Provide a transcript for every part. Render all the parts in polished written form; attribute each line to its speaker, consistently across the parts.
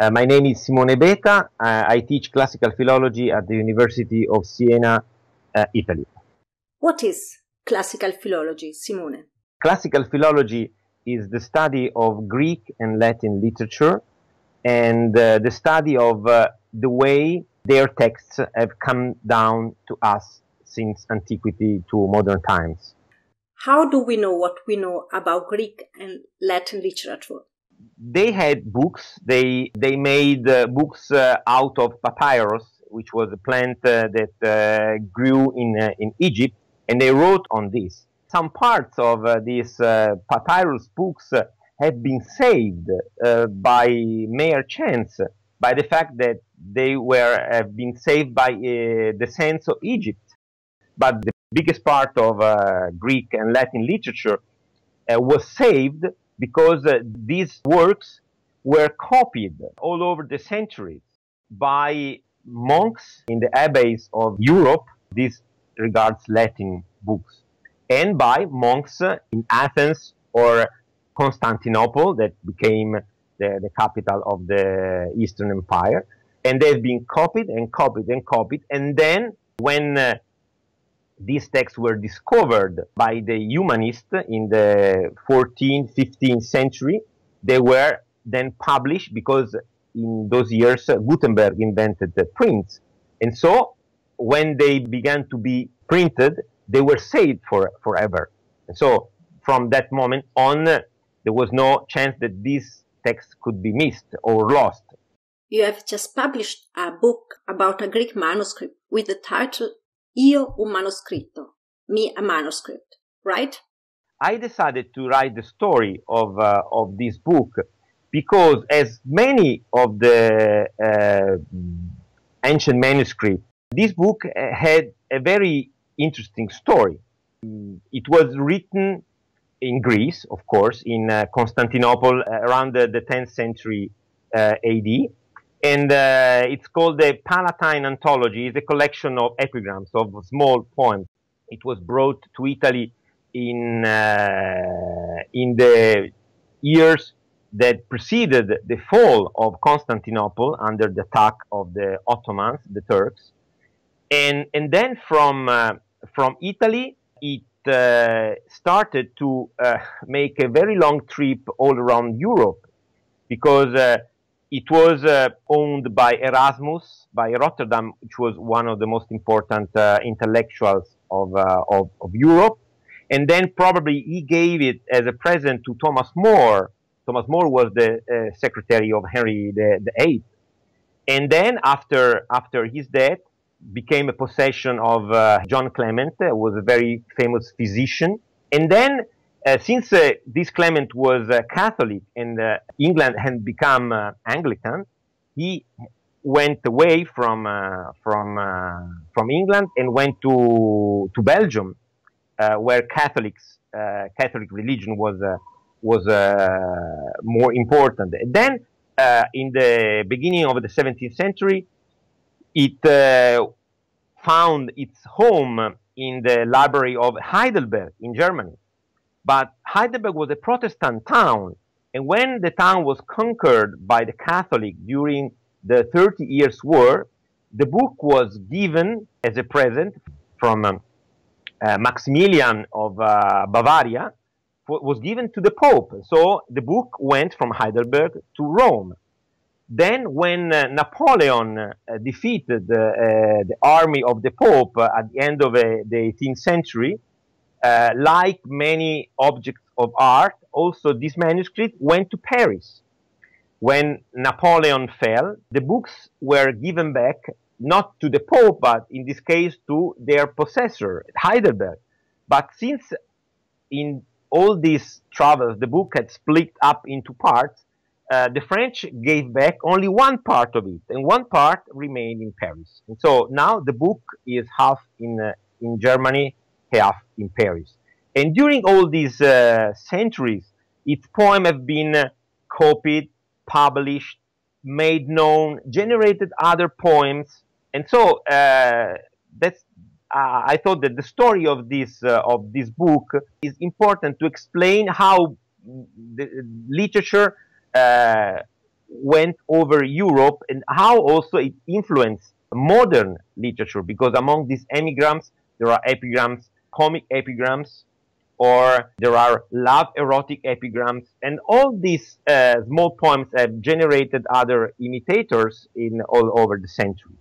Speaker 1: My name is Simone Beta. I teach classical philology at the University of Siena, Italy.
Speaker 2: What is classical philology, Simone?
Speaker 1: Classical philology is the study of Greek and Latin literature and the study of the way their texts have come down to us since antiquity to modern times.
Speaker 2: How do we know what we know about Greek and Latin literature?
Speaker 1: They had books. They made books out of papyrus, which was a plant that grew in Egypt, and they wrote on this. Some parts of these papyrus books have been saved by mere chance, by the fact that they have been saved by the sands of Egypt. But the biggest part of Greek and Latin literature was saved because these works were copied all over the centuries by monks in the abbeys of Europe. This regards Latin books, and by monks in Athens or Constantinople, that became the capital of the Eastern Empire. And they've been copied and copied and copied. And then when these texts were discovered by the humanists in the 14th, 15th century, they were then published because in those years Gutenberg invented the prints. And so when they began to be printed, they were saved forever. And so from that moment on, there was no chance that these texts could be missed or lost.
Speaker 2: You have just published a book about a Greek manuscript with the title Io un manoscritto, me a manuscript, right?
Speaker 1: I decided to write the story of this book because, as many of the ancient manuscripts, this book had a very interesting story. It was written in Greece, of course, in Constantinople around the 10th century AD. And it's called the Palatine Anthology. It's a collection of epigrams, of small poems. It was brought to Italy in the years that preceded the fall of Constantinople under the attack of the Ottomans, the Turks. And then from Italy, it started to make a very long trip all around Europe, because it was owned by Erasmus, by Rotterdam, which was one of the most important intellectuals of Europe. And then probably he gave it as a present to Thomas More. Thomas More was the secretary of Henry VIII. And then after his death, became a possession of John Clement, who was a very famous physician. And then since this Clement was Catholic and England had become Anglican, he went away from England and went to Belgium, where Catholic religion was more important. And then in the beginning of the 17th century, it found its home in the library of Heidelberg in Germany. But Heidelberg was a Protestant town, and when the town was conquered by the Catholic during the 30 Years' War, the book was given as a present from Maximilian of Bavaria, was given to the Pope. So the book went from Heidelberg to Rome. Then when Napoleon defeated the army of the Pope at the end of the 18th century, like many objects of art, also this manuscript went to Paris. When Napoleon fell, the books were given back, not to the Pope, but in this case to their possessor, Heidelberg. But since in all these travels, the book had split up into parts, the French gave back only one part of it, and one part remained in Paris. And so now the book is half in Germany, half in Paris. And during all these centuries, its poems have been copied, published, made known, generated other poems. And so I thought that the story of this book is important to explain how the literature went over Europe and how also it influenced modern literature, because among these epigrams, there are epigrams, comic epigrams, or there are love erotic epigrams, and all these small poems have generated other imitators in all over the century.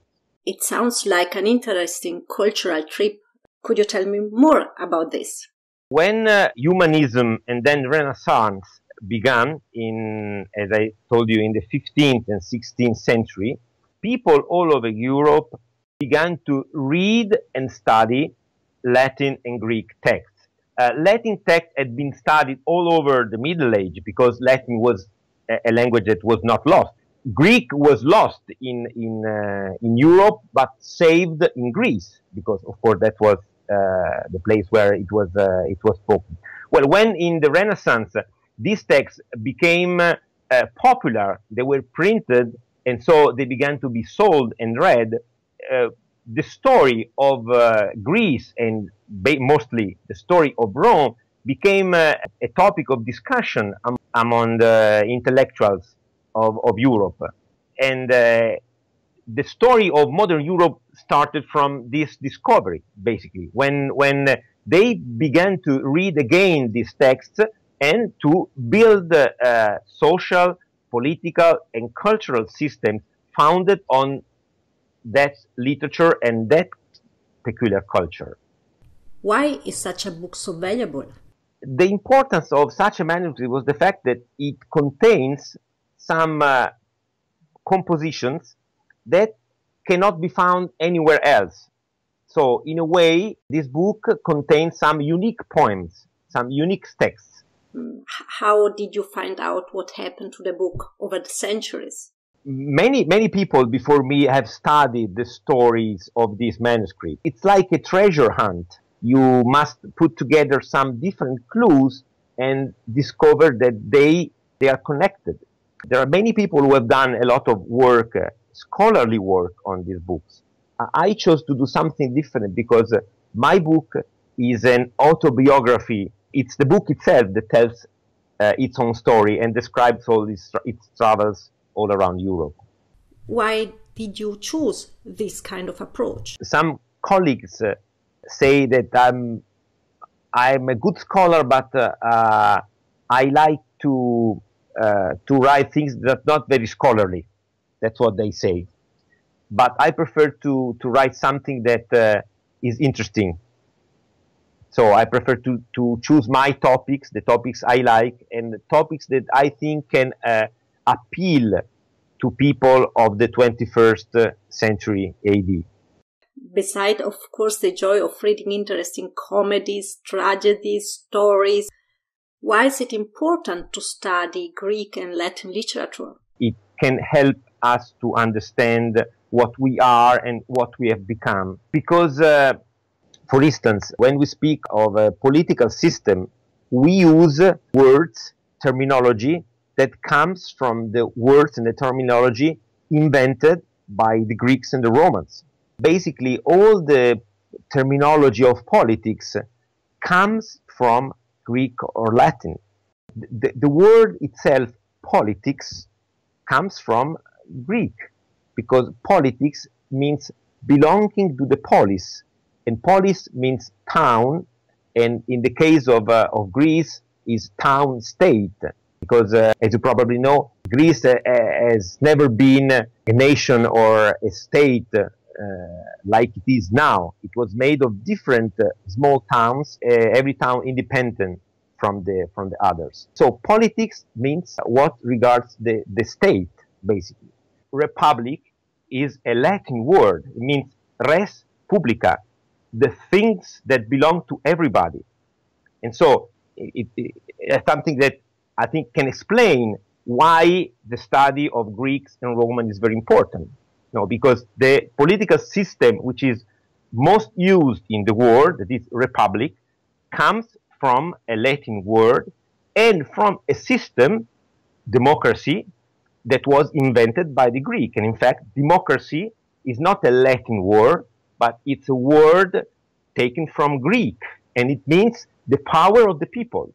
Speaker 2: It sounds like an interesting cultural trip. Could you tell me more about this?
Speaker 1: When humanism and then Renaissance began in, as I told you, in the 15th and 16th century, people all over Europe began to read and study Latin and Greek texts. Latin text had been studied all over the Middle Age because Latin was a language that was not lost. Greek was lost in Europe, but saved in Greece because, of course, that was the place where it was spoken. Well, when in the Renaissance these texts became popular, they were printed, and so they began to be sold and read. The story of Greece and mostly the story of Rome became a topic of discussion among the intellectuals of Europe. And the story of modern Europe started from this discovery, basically, when they began to read again these texts and to build social, political, and cultural systems founded on that literature and that peculiar culture.
Speaker 2: Why is such a book so valuable?
Speaker 1: The importance of such a manuscript was the fact that it contains some compositions that cannot be found anywhere else. So, in a way, this book contains some unique poems, some unique texts.
Speaker 2: How did you find out what happened to the book over the centuries?
Speaker 1: Many people before me have studied the stories of this manuscript. It's like a treasure hunt. You must put together some different clues and discover that they are connected. There are many people who have done a lot of work, scholarly work on these books. I chose to do something different because my book is an autobiography. It's the book itself that tells its own story and describes all its travels all around Europe.
Speaker 2: Why did you choose this kind of approach?
Speaker 1: Some colleagues say that I'm a good scholar, but I like to write things that are not very scholarly. That's what they say. But I prefer to write something that is interesting. So I prefer to choose my topics, the topics I like, and the topics that I think can appeal to people of the 21st century AD.
Speaker 2: Beside, of course, the joy of reading interesting comedies, tragedies, stories, why is it important to study Greek and Latin literature?
Speaker 1: It can help us to understand what we are and what we have become. Because, for instance, when we speak of a political system, we use words, terminology, that comes from the words and the terminology invented by the Greeks and the Romans. Basically, all the terminology of politics comes from Greek or Latin. The word itself, politics, comes from Greek, because politics means belonging to the polis, and polis means town, and in the case of Greece, is town-state. Because, as you probably know, Greece has never been a nation or a state like it is now. It was made of different small towns, every town independent from the others. So politics means what regards the state, basically. Republic is a Latin word. It means res publica, the things that belong to everybody. And so it's something that I think can explain why the study of Greeks and Romans is very important. Because the political system which is most used in the world, that is republic, comes from a Latin word and from a system, democracy, that was invented by the Greek. And in fact, democracy is not a Latin word, but it's a word taken from Greek, and it means the power of the people.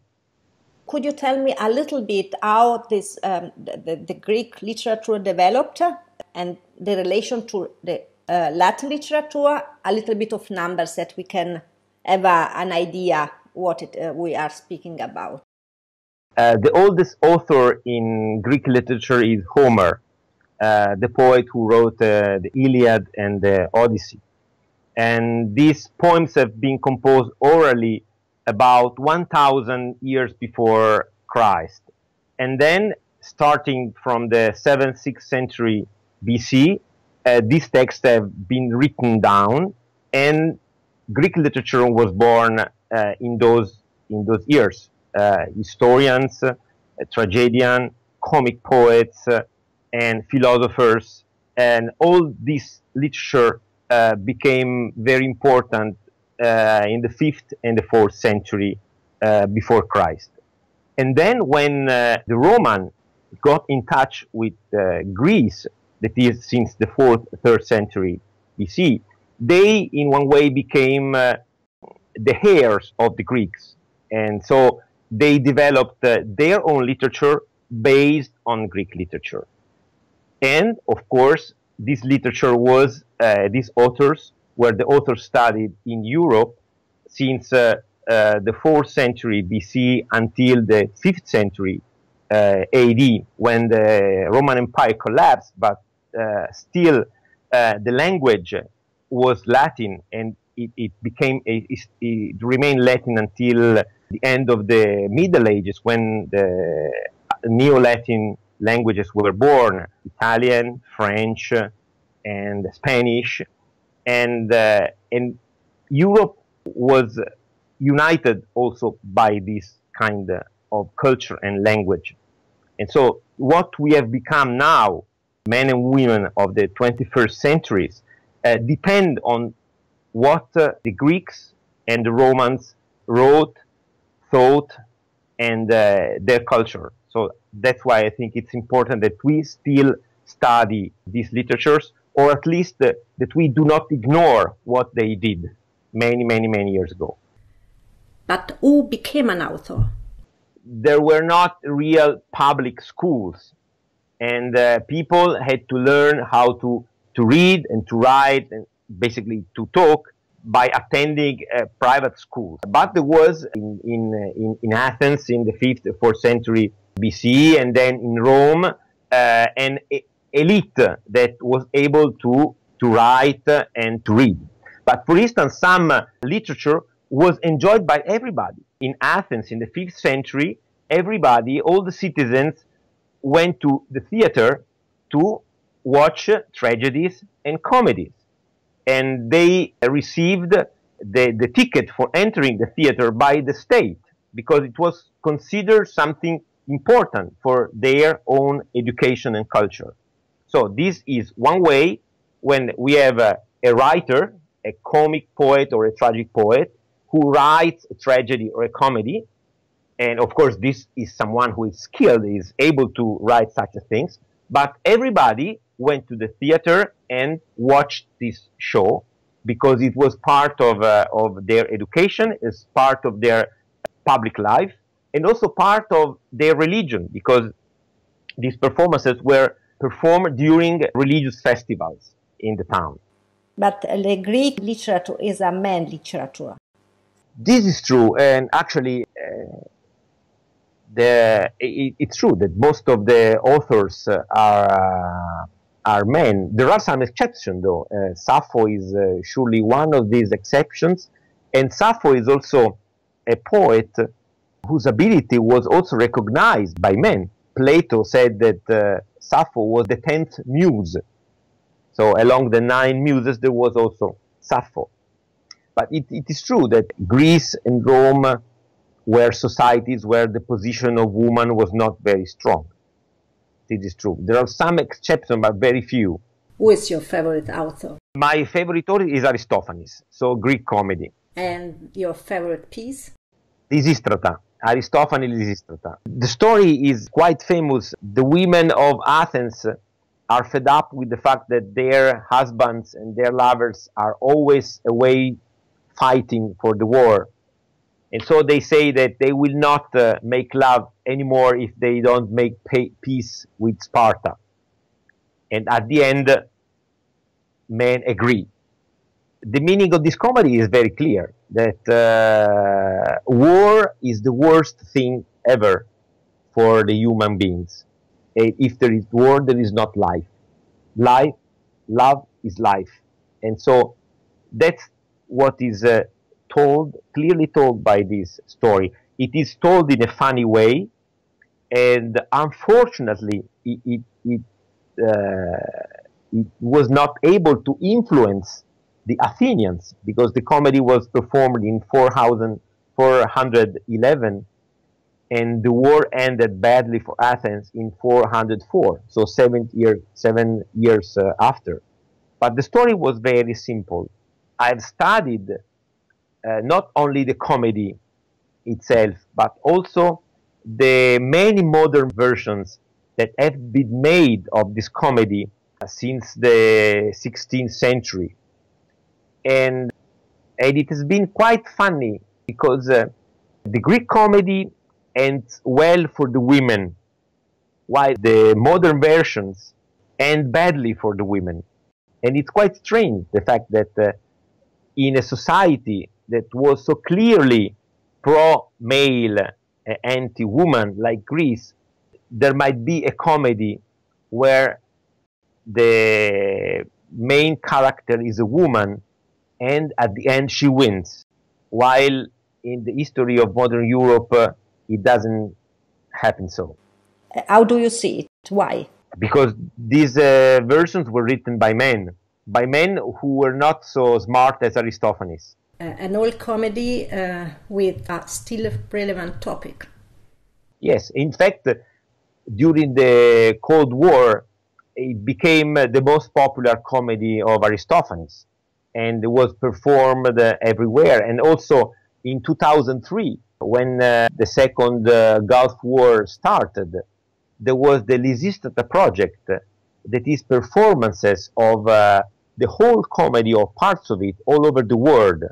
Speaker 2: Could you tell me a little bit how this the Greek literature developed and the relation to the Latin literature? A little bit of numbers that we can have an idea what we are speaking about.
Speaker 1: The oldest author in Greek literature is Homer, the poet who wrote the Iliad and the Odyssey. And these poems have been composed orally about 1,000 years before Christ. And then, starting from the 7th, 6th century BC, these texts have been written down, and Greek literature was born in those years. Historians, tragedians, comic poets, and philosophers, and all this literature became very important in the 5th and the 4th century before Christ. And then when the Roman got in touch with Greece, that is since the 4th, 3rd century BC, they in one way became the heirs of the Greeks. And so they developed their own literature based on Greek literature. And of course, this literature was, these authors were the authors studied in Europe since the 4th century BC until the 5th century AD, when the Roman Empire collapsed, but still the language was Latin, and it remained Latin until the end of the Middle Ages, when the Neo-Latin languages were born: Italian, French, and Spanish, and Europe was united also by this kind of culture and language. And so what we have become now, men and women of the 21st centuries, depend on what the Greeks and the Romans wrote, thought, and their culture. So that's why I think it's important that we still study these literatures, or at least that we do not ignore what they did many years ago.
Speaker 2: But who became an author?
Speaker 1: There were not real public schools, and people had to learn how to read and to write and basically to talk by attending private schools. But there was in Athens in the 5th, 4th century BC, and then in Rome, an elite that was able to write and to read. But for instance, some literature was enjoyed by everybody. In Athens in the 5th century, everybody, all the citizens, went to the theater to watch tragedies and comedies. And they received the ticket for entering the theater by the state, because it was considered something important for their own education and culture. So this is one way when we have a writer, a comic poet or a tragic poet, who writes a tragedy or a comedy. And of course, this is someone who is skilled, is able to write such things. But everybody went to the theater and watched this show because it was part of their education, is part of their public life, and also part of their religion, because these performances were performed during religious festivals in the town.
Speaker 2: But the Greek literature is a man literature.
Speaker 1: This is true, and actually it's true that most of the authors are men. There are some exceptions, though. Sappho is surely one of these exceptions, and Sappho is also a poet whose ability was also recognized by men. Plato said that Sappho was the 10th muse. So along the 9 muses, there was also Sappho. But it is true that Greece and Rome were societies where the position of woman was not very strong. It is true. There are some exceptions, but very few.
Speaker 2: Who is your favorite author?
Speaker 1: My favorite author is Aristophanes, so Greek comedy.
Speaker 2: And your favorite piece?
Speaker 1: Lysistrata, Aristophanes' Lysistrata. The story is quite famous. The women of Athens are fed up with the fact that their husbands and their lovers are always away fighting for the war. And so they say that they will not make love anymore if they don't make peace with Sparta. And at the end, men agree. The meaning of this comedy is very clear, that war is the worst thing ever for the human beings. If there is war, there is not life. Love is life. And so that's what is clearly told by this story. It is told in a funny way, and unfortunately, it was not able to influence the Athenians, because the comedy was performed in 411, and the war ended badly for Athens in 404, so 7 years after. But the story was very simple. I've studied not only the comedy itself, but also the many modern versions that have been made of this comedy since the 16th century. And it has been quite funny, because the Greek comedy ends well for the women, while the modern versions end badly for the women. And it's quite strange, the fact that in a society that was so clearly pro-male, anti-woman like Greece, there might be a comedy where the main character is a woman, and at the end she wins, while in the history of modern Europe it doesn't happen so.
Speaker 2: How do you see it? Why?
Speaker 1: Because these versions were written by men who were not so smart as Aristophanes.
Speaker 2: An old comedy with a still relevant topic.
Speaker 1: Yes, in fact, during the Cold War, it became the most popular comedy of Aristophanes, and it was performed everywhere. And also in 2003, when the second Gulf War started, there was the Lysistata project, that is performances of the whole comedy or parts of it all over the world.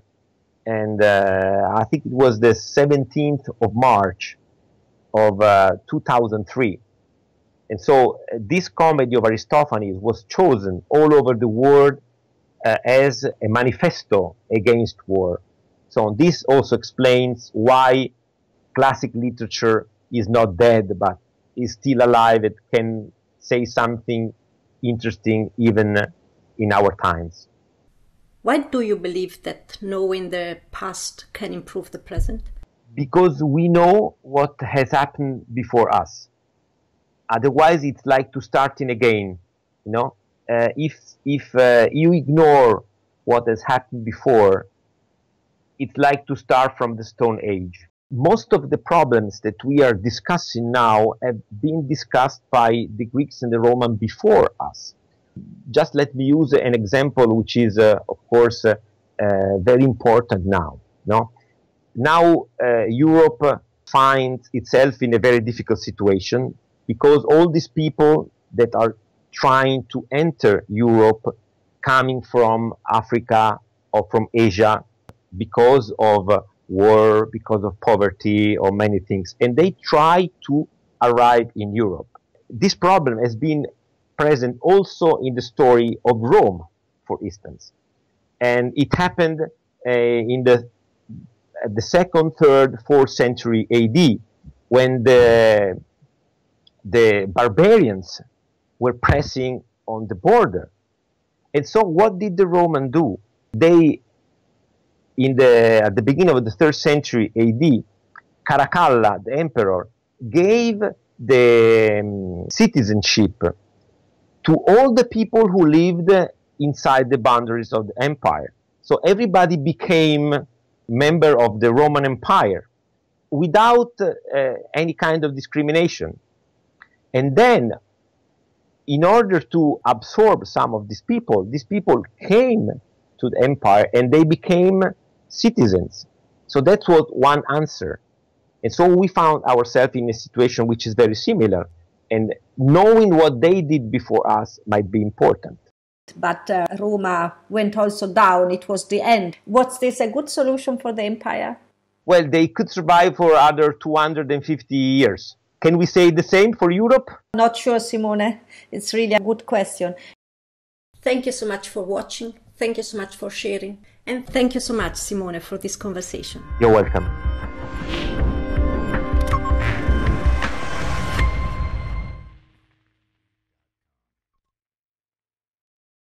Speaker 1: And I think it was the 17th of March of 2003. And so this comedy of Aristophanes was chosen all over the world as a manifesto against war. So this also explains why classic literature is not dead, but is still alive. It can say something interesting even in our times.
Speaker 2: Why do you believe that knowing the past can improve the present?
Speaker 1: Because we know what has happened before us. Otherwise, it's like to starting again. You know, if you ignore what has happened before, it's like to start from the Stone Age. Most of the problems that we are discussing now have been discussed by the Greeks and the Romans before us. Just let me use an example, which is, of course, very important now. No? Now, Europe finds itself in a very difficult situation, because all these people that are trying to enter Europe, coming from Africa or from Asia, because of war, because of poverty, or many things, and they try to arrive in Europe. This problem has been present also in the story of Rome, for instance, and it happened in the 2nd, 3rd, 4th century AD, when the barbarians were pressing on the border. And so what did the Romans do? They, at the beginning of the 3rd century AD, Caracalla, the emperor, gave the citizenship to all the people who lived inside the boundaries of the empire. So everybody became member of the Roman Empire without any kind of discrimination. And then, in order to absorb some of these people came to the empire and they became citizens. So that's what one answer. And so we found ourselves in a situation which is very similar. And knowing what they did before us might be important.
Speaker 2: But Roma went also down. It was the end. Was this a good solution for the empire?
Speaker 1: well, they could survive for other 250 years. Can we say the same for Europe?
Speaker 2: Not sure, Simone. It's really a good question. Thank you so much for watching. Thank you so much for sharing. And thank you so much, Simone, for this conversation.
Speaker 1: You're welcome.